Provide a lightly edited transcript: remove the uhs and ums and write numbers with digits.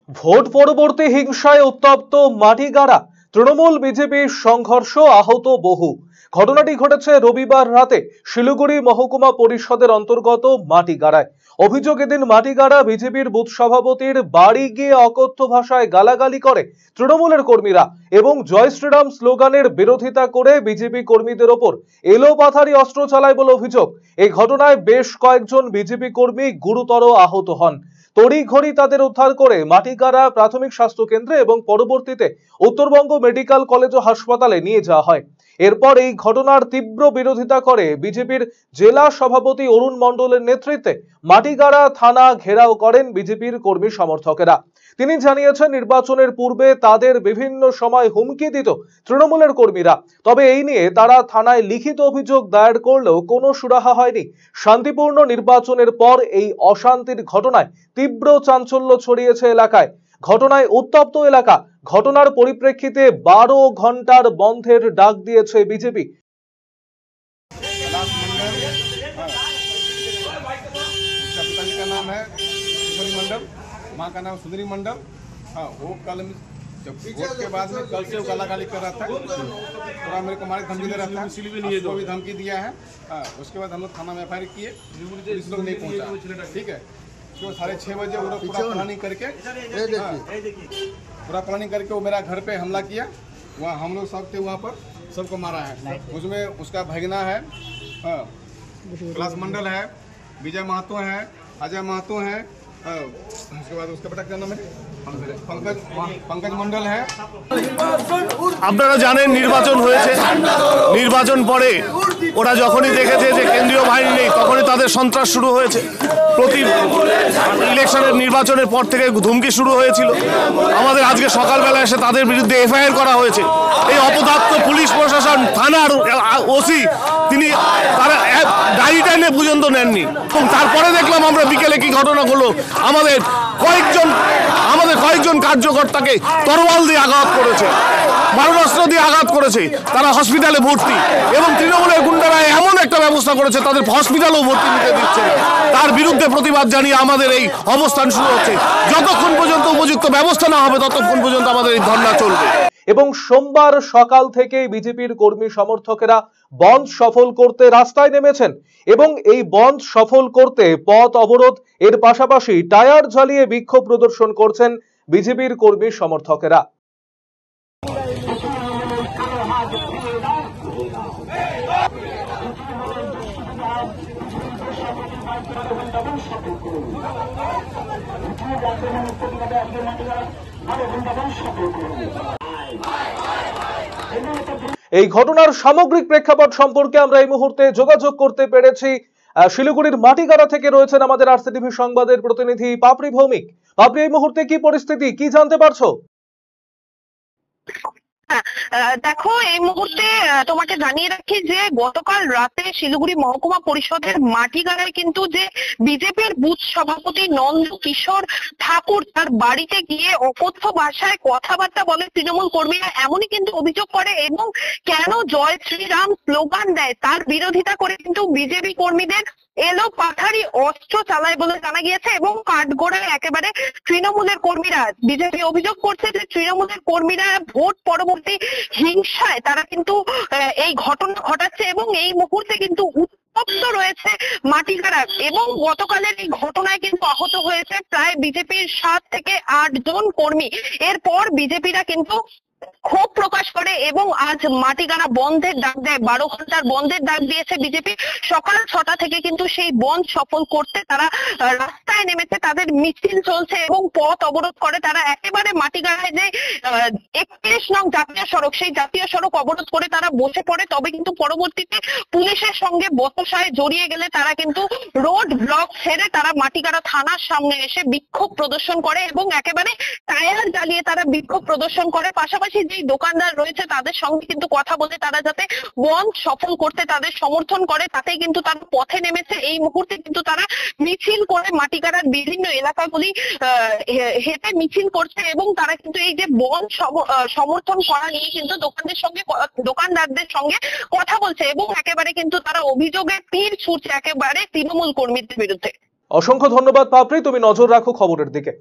Vote পরবর্তী হিংসায় উত্তপ্ত মাটিগাড়া, তৃণমূল বিজেপির সংঘর্ষ, আহত বহু। ঘটনাটি ঘটেছে রবিবার রাতে শিলিগুড়ি মহকুমা পরিষদের অন্তর্গত মাটিগাড়ায়। অভিযোগ, এদিন মাটিগাড়া বিজেপির বুথ সভাপতির বাড়ি গিয়ে অকথ্য ভাষায় গালাগালি করে তৃণমূলের কর্মীরা এবং জয় শ্রীরাম স্লোগানের বিরোধিতা করে বিজেপি কর্মীদের ওপর এলোপাথারি অস্ত্র চালায় বলে অভিযোগ। এই ঘটনায় বেশ কয়েকজন বিজেপি কর্মী গুরুতর আহত হন। তড়িঘড়ি তাদের উদ্ধার করে মাটিগাড়া প্রাথমিক স্বাস্থ্য কেন্দ্রে এবং পরবর্তীতে উত্তরবঙ্গ মেডিকেল কলেজ ও হাসপাতালে নিয়ে যাওয়া হয়। এরপর এই ঘটনার তীব্র বিরোধিতা করে বিজেপির জেলা সভাপতি অরুণ মণ্ডলের নেতৃত্বে মাটিগাড়া থানা ঘেরাও করেন বিজেপির কর্মী সমর্থকেরা। তিনি জানিয়েছেন, নির্বাচনের পূর্বে তাদের বিভিন্ন সময় হুমকি দিত তৃণমূলের কর্মীরা। তবে এই নিয়ে তারা থানায় লিখিত অভিযোগ দায়ের করলেও কোনো সুরাহা হয়নি। শান্তিপূর্ণ নির্বাচনের পর এই অশান্তির ঘটনায় তীব্র চাঞ্চল্য ছড়িয়েছে এলাকায়। ঘটনায় উত্তপ্ত এলাকা। ঘটনার পরিপ্রেক্ষিতে 12 ঘন্টার বন্ধের ডাক দিয়েছে বিজেপি। माँ का नाम सुंदरी मंडल। हाँ, वो कल जब वोट के बाद में कल से वो गालागाली कर रहा था, पूरा मेरे को मारे धमकी दे रहा था, उसको भी धमकी दिया है। हाँ, उसके बाद हम लोग थाना में एफआईआर किए, पुलिस लोग नहीं पहुंचा। ठीक है, उसके बाद 6:30 बजे वो पूरा प्लानिंग करके वो मेरा घर पे हमला किया। वहाँ हम लोग सब थे, वहाँ पर सबको मारा है। उसमें उसका भगना है, कैलाश मंडल है, विजय महतो है, अजय महतो है, उसके बाद उसका बेटा क्या नाम है, पंकज मंडल है। আপনারা জানেন নির্বাচন হয়েছে, নির্বাচন পরে ওরা যখনই দেখেছে যে কেন্দ্রীয় বাহিনী নেই তখনই তাদের সন্ত্রাস শুরু হয়েছে। প্রতি ইলেকশনের নির্বাচনের পর থেকে ধমকি শুরু হয়েছিল। আমাদের আজকে সকালবেলা এসে তাদের বিরুদ্ধে এফআইআর করা হয়েছে। এই অপদার্থ পুলিশ প্রশাসন, থানার ওসি, তিনি তারা ডায়েরিটা এনে পর্যন্ত নেননি। এবং তারপরে দেখলাম আমরা বিকেলে কি ঘটনা হলো, আমাদের কয়েকজন কার্যকর্তাকে তরোয়াল দিয়ে আঘাত করেছে, মারণাস্ত্র দিয়ে আঘাত করেছে, তারা হসপিটালে ভর্তি। এবং তৃণমূলের গুন্ডারা এমন একটা ব্যবস্থা করেছে তাদের হসপিটালেও ভর্তি নিতে দিচ্ছে না। তার বিরুদ্ধে প্রতিবাদ জানিয়ে আমাদের এই অবস্থান শুরু হচ্ছে। যতক্ষণ পর্যন্ত উপযুক্ত ব্যবস্থা না হবে ততক্ষণ পর্যন্ত আমাদের এই ধর্ণা চলবে। এবং সোমবার সকাল থেকে বিজেপির কর্মী সমর্থকেরা বন্ধ সফল করতে রাস্তায় নেমেছেন এবং এই বন্ধ সফল করতে পথ অবরোধ, এর পাশাপাশি টায়ার জ্বালিয়ে বিক্ষোভ প্রদর্শন করছেন বিজেপির কর্মী সমর্থকেরা। এই ঘটনার সামগ্রিক প্রেক্ষাপট সম্পর্কে আমরা এই মুহূর্তে যোগাযোগ করতে পেরেছি। শিলিগুড়ির মাটিগাড়া থেকে রয়েছেন আমাদের আরসিটিভি সংবাদের প্রতিনিধি পাপড়ি ভৌমিক। পাপড়ি, এই মুহূর্তে কি পরিস্থিতি, কি জানতে পারছো? দেখো, এই মুহূর্তে তোমাকে জানিয়ে রাখি যে গতকাল রাতে শিলিগুড়ি মহকুমা পরিষদের মাটিগাড়ায় কিন্তু যে বিজেপির বুথ সভাপতি নন্দ কিশোর ঠাকুর তার বাড়িতে গিয়ে অকথ্য ভাষায় কথাবার্তা বলে তৃণমূল কর্মীরা, এমনই কিন্তু অভিযোগ করে এবং কেন জয় শ্রীরাম স্লোগান দেয় তার বিরোধিতা করে কিন্তু বিজেপি কর্মীদের এলোপাথারি অস্ত্র চালায় বলে জানা গিয়েছে। এবং কাঠগড়ায় একেবারে তৃণমূলের কর্মীরা, বিজেপি অভিযোগ করছে যে তৃণমূলের কর্মীরা ভোট পরবর্তী হিংসায় তারা কিন্তু এই ঘটনা ঘটাচ্ছে এবং এই মুহূর্তে কিন্তু উত্তপ্ত রয়েছে মাটিগাড়া। এবং গতকালের এই ঘটনায় কিন্তু আহত হয়েছে প্রায় বিজেপির 7 থেকে 8 জন কর্মী। এরপর বিজেপিরা কিন্তু ক্ষোভ প্রকাশ করে এবং আজ মাটিগাড়া বন্ধের ডাক দেয়। 12 ঘন্টার বন্ধের ডাক দিয়েছে বিজেপি। সকাল 6টা থেকে কিন্তু সেই বন্ধ সফল করতে তারা রাস্তায় নেমেছে, তাদের মিছিল চলছে এবং পথ অবরোধ করে তারা একেবারে মাটিগাড়ায় যে 31 নং জাতীয় সড়ক, সেই জাতীয় সড়ক অবরোধ করে তারা বসে পড়ে। তবে কিন্তু পরবর্তীতে পুলিশের সঙ্গে বচসায় জড়িয়ে গেলে তারা কিন্তু রোড ব্লক ছেড়ে তারা মাটিগাড়া থানার সামনে এসে বিক্ষোভ প্রদর্শন করে এবং একেবারে টায়ার জ্বালিয়ে তারা বিক্ষোভ প্রদর্শন করে। পাশাপাশি যে দোকানদার রয়েছে তাদের সঙ্গে কিন্তু কথা বলে তারা যাতে বন্ধ সফল করতে তাদের সমর্থন করে, তাতে কিন্তু তারা পথে নেমেছে। এই মুহূর্তে কিন্তু তারা মিছিল করে মাটিগাড়ার বিভিন্ন এলাকাগুলি হেঁটে মিছিল করছে এবং তারা কিন্তু এই যে বন্ধ সমর্থন করা নিয়ে কিন্তু দোকানদারদের সঙ্গে কথা বলছে এবং একেবারে কিন্তু তারা অভিযোগের তীর ছুটছে একেবারে তৃণমূল কর্মীদের বিরুদ্ধে। অসংখ্য ধন্যবাদ পাপড়ি, তুমি নজর রাখো খবরের দিকে।